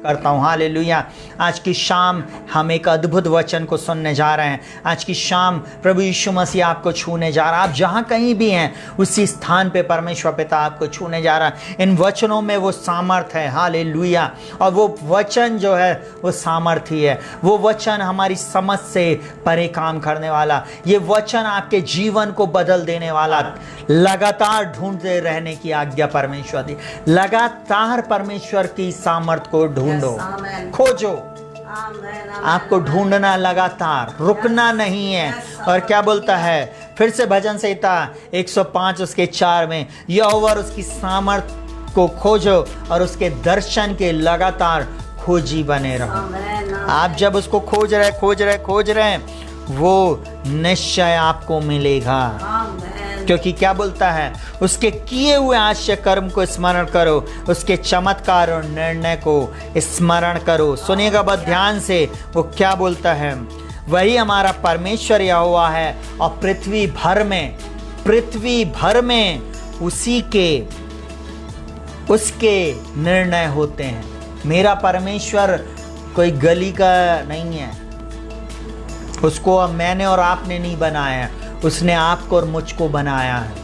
करता हूँ। हालेलुया। आज की शाम हम एक अद्भुत वचन को सुनने जा रहे हैं। आज की शाम प्रभु यीशु मसीह आपको छूने जा रहा है। आप जहाँ कहीं भी हैं उसी स्थान पे परमेश्वर पिता आपको छूने जा रहा है। इन वचनों में वो सामर्थ्य है। हालेलुया। और वो वचन जो है वो सामर्थ्य है। वो वचन हमारी समझ से परे काम करने वाला, ये वचन आपके जीवन को बदल देने वाला। लगातार ढूंढते रहने की आज्ञा परमेश्वर दी। लगातार परमेश्वर की सामर्थ को ढूंढो, खोजो। आपको ढूंढना, लगातार रुकना नहीं है। और क्या बोलता है फिर से भजन संहिता 105 उसके 4 में, यहोवा और उसकी सामर्थ को खोजो और उसके दर्शन के लगातार खोजी बने रहो। आप जब उसको खोज रहे वो निश्चय आपको मिलेगा। क्योंकि क्या बोलता है, उसके किए हुए आश्चर्य कर्म को स्मरण करो, उसके चमत्कार और निर्णय को स्मरण करो। सुनिएगा बहुत ध्यान से, वो क्या बोलता है, वही हमारा परमेश्वर यहोवा है और पृथ्वी भर में उसके निर्णय होते हैं। मेरा परमेश्वर कोई गली का नहीं है, उसको अब मैंने और आपने नहीं बनाया है, उसने आपको और मुझको बनाया है।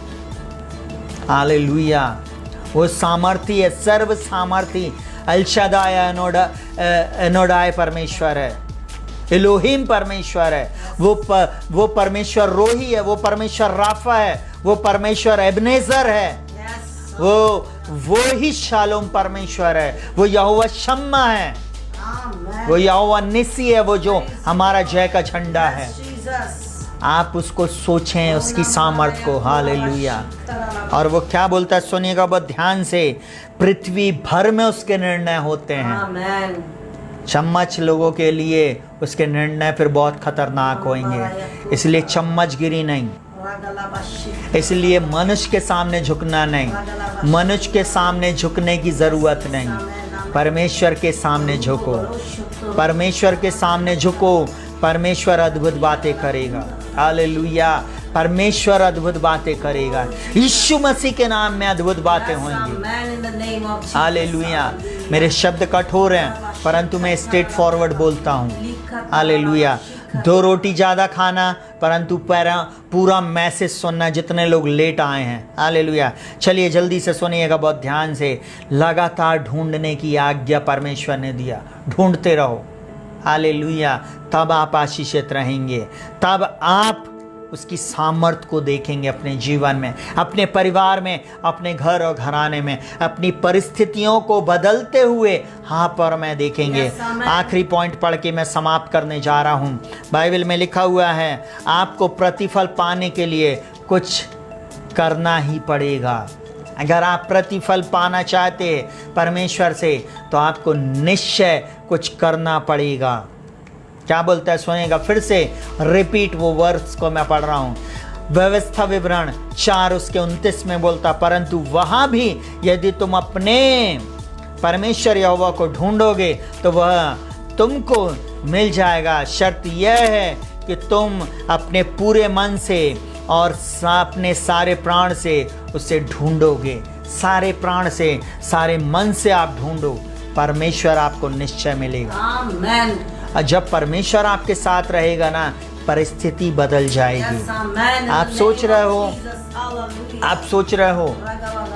हालेलुया। वो सामर्थी है, सर्व सामर्थी अल शदाय एनोडाय परमेश्वर है, एलोहिम परमेश्वर है। वो परमेश्वर रोही है, वो परमेश्वर राफा है, वो परमेश्वर एबनेजर है, वो ही शालोम परमेश्वर है, वो यहोवा शम्मा है, वो यहोवा निसी है, वो जो हमारा जय का झंडा है। आप उसको सोचें, उसकी सामर्थ को। हालेलुया। और वो क्या बोलता है, सुनिएगा बहुत ध्यान से, पृथ्वी भर में उसके निर्णय होते हैं। चम्मच लोगों के लिए उसके निर्णय फिर बहुत खतरनाक होंगे, इसलिए चम्मचगिरी नहीं, इसलिए मनुष्य के सामने झुकना नहीं, मनुष्य के सामने झुकने की जरूरत नहीं। परमेश्वर के सामने झुको, परमेश्वर के सामने झुको। परमेश्वर अद्भुत बातें करेगा। हालेलुया। परमेश्वर अद्भुत बातें करेगा। यीशु मसीह के नाम में अद्भुत बातें होंगी। हालेलुया। मेरे शब्द कठोर हैं परंतु मैं स्ट्रेट फॉरवर्ड बोलता हूँ। हालेलुया। 2 रोटी ज़्यादा खाना परंतु पूरा मैसेज सुनना जितने लोग लेट आए हैं। हालेलुया। चलिए जल्दी से सुनिएगा बहुत ध्यान से। लगातार ढूंढने की आज्ञा परमेश्वर ने दिया। ढूंढते रहो। हालेलुया। तब आप आशीषित रहेंगे, तब आप उसकी सामर्थ को देखेंगे अपने जीवन में, अपने परिवार में, अपने घर और घराने में, अपनी परिस्थितियों को बदलते हुए हाँ पर मैं देखेंगे। आखिरी पॉइंट पढ़ के मैं समाप्त करने जा रहा हूँ। बाइबल में लिखा हुआ है, आपको प्रतिफल पाने के लिए कुछ करना ही पड़ेगा। अगर आप प्रतिफल पाना चाहते हैं परमेश्वर से तो आपको निश्चय कुछ करना पड़ेगा। क्या बोलता है सुनेगा फिर से, रिपीट वो वर्ड्स को मैं पढ़ रहा हूँ। व्यवस्था विवरण 4 उसके 29 में बोलता, परंतु वहाँ भी यदि तुम अपने परमेश्वर यहोवा को ढूंढोगे तो वह तुमको मिल जाएगा। शर्त यह है कि तुम अपने पूरे मन से और अपने सारे प्राण से उसे ढूंढोगे। सारे प्राण से, सारे मन से आप ढूंढो, परमेश्वर आपको निश्चय मिलेगा। आमीन। और जब परमेश्वर आपके साथ रहेगा ना, परिस्थिति बदल जाएगी। आप सोच रहे हो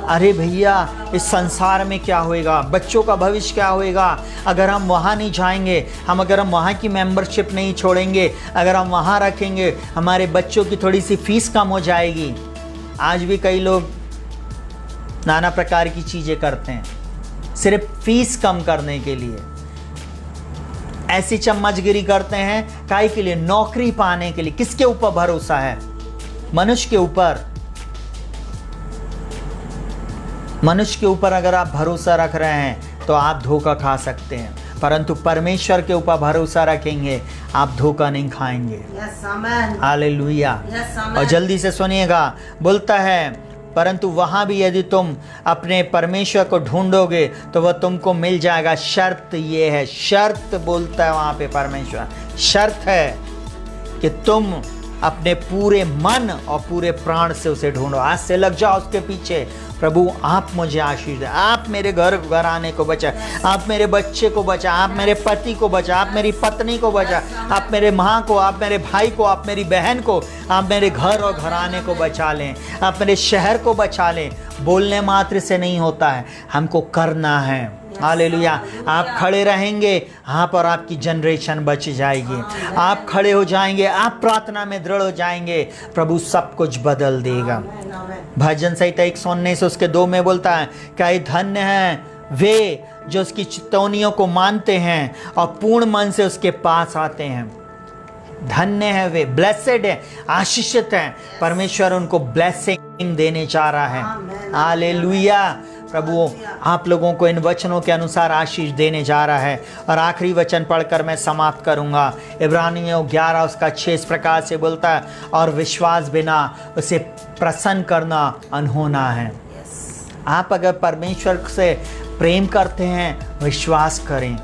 अरे भैया इस संसार में क्या होएगा, बच्चों का भविष्य क्या होएगा अगर हम वहाँ नहीं जाएंगे, अगर हम वहाँ की मेंबरशिप नहीं छोड़ेंगे, अगर हम वहाँ रखेंगे हमारे बच्चों की थोड़ी सी फीस कम हो जाएगी। आज भी कई लोग नाना प्रकार की चीज़ें करते हैं सिर्फ फीस कम करने के लिए। ऐसी चम्मचगिरी करते हैं काहे के लिए, नौकरी पाने के लिए। किसके ऊपर भरोसा है? मनुष्य के ऊपर। मनुष्य के ऊपर अगर आप भरोसा रख रहे हैं तो आप धोखा खा सकते हैं, परंतु परमेश्वर के ऊपर भरोसा रखेंगे आप धोखा नहीं खाएंगे। हालेलुया। और जल्दी से सुनिएगा, बोलता है परंतु वहाँ भी यदि तुम अपने परमेश्वर को ढूंढोगे तो वह तुमको मिल जाएगा। शर्त ये है, शर्त बोलता है वहाँ पे परमेश्वर, शर्त है कि तुम अपने पूरे मन और पूरे प्राण से उसे ढूंढो। आज से लग जाओ उसके पीछे। प्रभु आप मुझे आशीष दें, आप मेरे घर आने को बचा, आप मेरे बच्चे को बचा, आप मेरे पति को बचा, आप मेरी पत्नी को बचा, आप मेरे माँ को, आप मेरे भाई को, आप मेरी बहन को, आप मेरे घर और घराने को बचा लें, आप मेरे शहर को बचा लें। बोलने मात्र से नहीं होता है, हमको करना है। हालेलुया। आप खड़े रहेंगे, यहाँ पर आपकी जनरेशन बच जाएगी। आप खड़े हो जाएंगे, आप प्रार्थना में दृढ़ हो जाएंगे, प्रभु सब कुछ बदल देगा। भजन संहिता 119 उसके 2 में बोलता है, क्या धन्य हैं वे जो उसकी चितौनियों को मानते हैं और पूर्ण मन से उसके पास आते हैं। धन्य है वे, ब्लेसेड है, आशीषित हैं। परमेश्वर उनको ब्लेसिंग देने जा रहा है। हालेलुया। प्रभु आप लोगों को इन वचनों के अनुसार आशीष देने जा रहा है। और आखिरी वचन पढ़कर मैं समाप्त करूंगा। इब्रानियों 11 उसका 6 इस प्रकार से बोलता है, और विश्वास बिना उसे प्रसन्न करना अनहोना है। आप अगर परमेश्वर से प्रेम करते हैं, विश्वास करें।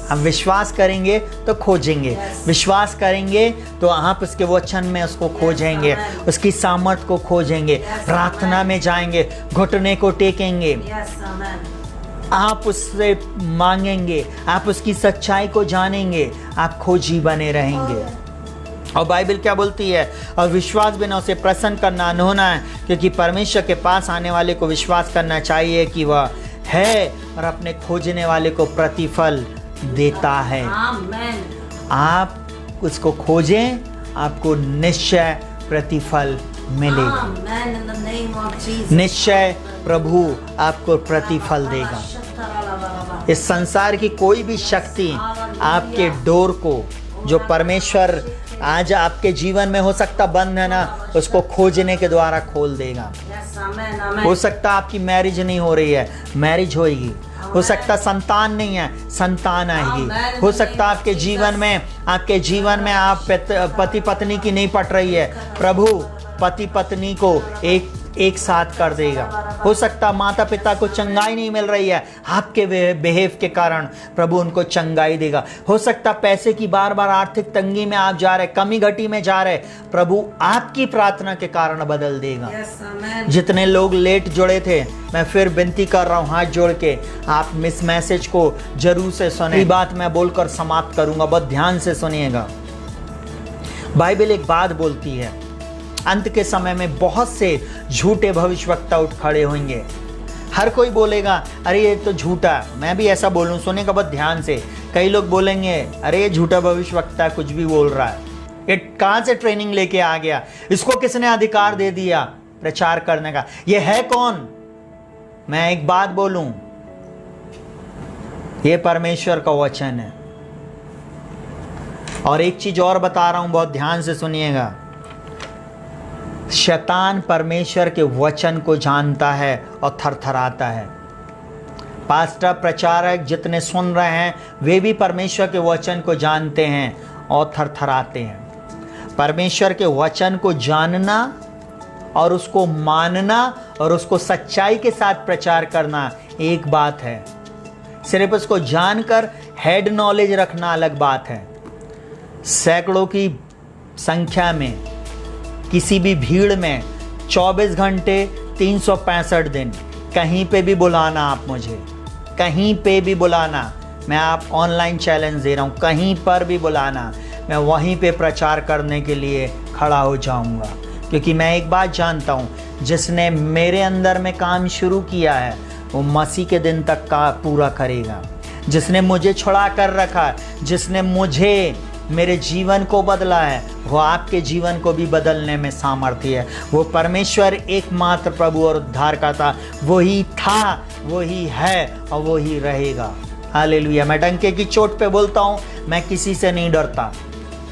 हम विश्वास करेंगे तो खोजेंगे, विश्वास करेंगे तो आप उसके वचन में उसको खोजेंगे, उसकी सामर्थ को खोजेंगे, प्रार्थना में जाएंगे, घुटने को टेकेंगे, आप उससे मांगेंगे, आप उसकी सच्चाई को जानेंगे, आप खोजी बने रहेंगे। और बाइबल क्या बोलती है, और विश्वास बिना उसे प्रसन्न करना अनहोना है, क्योंकि परमेश्वर के पास आने वाले को विश्वास करना चाहिए कि वह है और अपने खोजने वाले को प्रतिफल देता है। आप उसको खोजें, आपको निश्चय प्रतिफल मिलेगा। निश्चय प्रभु आपको प्रतिफल देगा। इस संसार की कोई भी शक्ति आपके डोर को, जो परमेश्वर आज आपके जीवन में हो सकता बंद है ना, उसको खोजने के द्वारा खोल देगा। हो सकता आपकी मैरिज नहीं हो रही है, मैरिज होएगी। हो सकता संतान नहीं है, संतान आएगी। हो सकता आपके जीवन में आप पति पत्नी की नहीं पट रही है, प्रभु पति पत्नी को एक साथ कर देगा। हो सकता माता पिता को चंगाई नहीं मिल रही है, आपके बिहेव के कारण प्रभु उनको चंगाई देगा। हो सकता पैसे की बार बार आर्थिक तंगी में आप जा रहे, कमी घटी में जा रहे, प्रभु आपकी प्रार्थना के कारण बदल देगा। जितने लोग लेट जुड़े थे, मैं फिर विनती कर रहा हूँ हाथ जोड़ के, आप इस मैसेज को जरूर से सुने। ये बात मैं बोलकर समाप्त करूंगा, बहुत ध्यान से सुनिएगा। बाइबल एक बात बोलती है, अंत के समय में बहुत से झूठे भविष्यवक्ता उठ खड़े होंगे। हर कोई बोलेगा अरे ये तो झूठा। मैं भी ऐसा बोलूं, सुनेगा बहुत ध्यान से। कई लोग बोलेंगे अरे ये झूठा भविष्यवक्ता कुछ भी बोल रहा है, ये कहाँ से ट्रेनिंग लेके आ गया, इसको किसने अधिकार दे दिया प्रचार करने का, ये है कौन। मैं एक बात बोलूं, ये परमेश्वर का वचन है। और एक चीज और बता रहा हूं, बहुत ध्यान से सुनिएगा। शैतान परमेश्वर के वचन को जानता है और थरथराता है। पास्टर प्रचारक जितने सुन रहे हैं, वे भी परमेश्वर के वचन को जानते हैं और थरथराते हैं। परमेश्वर के वचन को जानना और उसको मानना और उसको सच्चाई के साथ प्रचार करना एक बात है। सिर्फ उसको जानकर हेड नॉलेज रखना अलग बात है। सैकड़ों की संख्या में, किसी भी भीड़ में 24 घंटे 365 दिन कहीं पे भी बुलाना, आप मुझे कहीं पे भी बुलाना, मैं आप ऑनलाइन चैलेंज दे रहा हूँ, कहीं पर भी बुलाना, मैं वहीं पे प्रचार करने के लिए खड़ा हो जाऊँगा। क्योंकि मैं एक बात जानता हूँ, जिसने मेरे अंदर में काम शुरू किया है वो मसीह के दिन तक का पूरा करेगा। जिसने मुझे छुड़ा कर रखा, जिसने मुझे मेरे जीवन को बदला है, वो आपके जीवन को भी बदलने में सामर्थ्य है। वो परमेश्वर एकमात्र प्रभु और उद्धारकर्ता वही था, वही है और वही रहेगा। हालेलुया। मैं डंके की चोट पे बोलता हूँ, मैं किसी से नहीं डरता।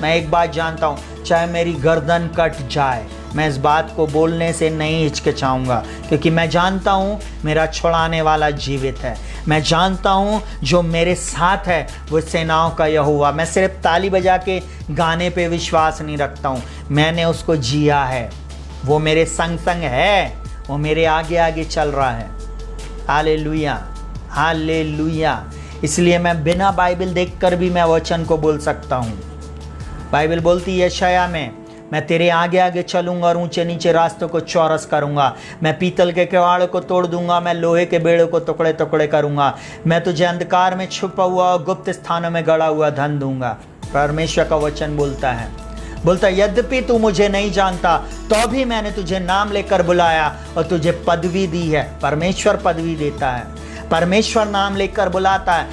मैं एक बात जानता हूँ, चाहे मेरी गर्दन कट जाए, मैं इस बात को बोलने से नहीं हिचकिचाऊंगा, क्योंकि मैं जानता हूँ मेरा छुड़ाने वाला जीवित है। मैं जानता हूँ जो मेरे साथ है वो सेनाओं का यहोवा। मैं सिर्फ ताली बजा के गाने पे विश्वास नहीं रखता हूँ, मैंने उसको जिया है। वो मेरे संग संग है, वो मेरे आगे आगे चल रहा है। Hallelujah, hallelujah. इसलिए मैं बिना बाइबल देखकर भी मैं वचन को बोल सकता हूँ। बाइबल बोलती है यशायाह में मैं तेरे आगे आगे चलूंगा और ऊंचे नीचे रास्तों को चौरस करूंगा। मैं पीतल के किवाड़ को तोड़ दूंगा, मैं लोहे के बेड़ों को टुकड़े टुकड़े करूंगा। मैं तुझे अंधकार में छुपा हुआ और गुप्त स्थानों में गड़ा हुआ धन दूंगा। परमेश्वर का वचन बोलता यद्यपि तू मुझे नहीं जानता तो भी मैंने तुझे नाम लेकर बुलाया और तुझे पदवी दी है। परमेश्वर पदवी देता है, परमेश्वर नाम लेकर बुलाता है।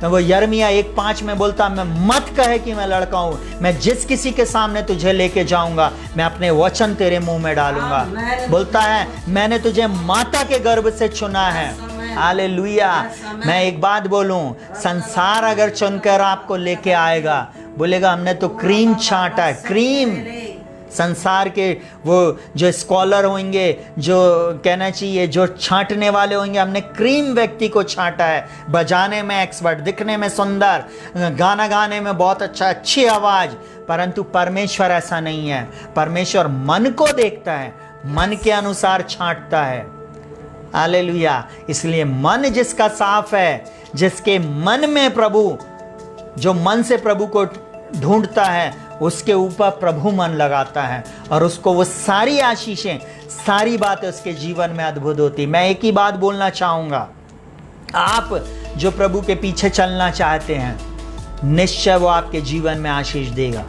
वो यिर्मयाह 1:5 में बोलता, मैं मत कहे कि मैं लड़का हूं, मैं जिस किसी के सामने तुझे लेके जाऊंगा मैं अपने वचन तेरे मुंह में डालूंगा। बोलता है मैंने तुझे माता के गर्भ से चुना है। हालेलुया। मैं एक बात बोलूं, संसार अगर चुनकर आपको लेके आएगा, बोलेगा हमने तो क्रीम छांटा है, क्रीम। संसार के वो जो स्कॉलर होंगे, जो कहना चाहिए जो छांटने वाले होंगे, हमने क्रीम व्यक्ति को छांटा है। बजाने में एक्सपर्ट, दिखने में सुंदर, गाना गाने में बहुत अच्छा, अच्छी आवाज। परंतु परमेश्वर ऐसा नहीं है। परमेश्वर मन को देखता है, मन के अनुसार छांटता है। हालेलुया। इसलिए मन जिसका साफ है, जिसके मन में प्रभु, जो मन से प्रभु को ढूंढता है, उसके ऊपर प्रभु मन लगाता है और उसको वो सारी आशीषें, सारी बातें उसके जीवन में अद्भुत होती। मैं एक ही बात बोलना चाहूँगा, आप जो प्रभु के पीछे चलना चाहते हैं, निश्चय वो आपके जीवन में आशीष देगा।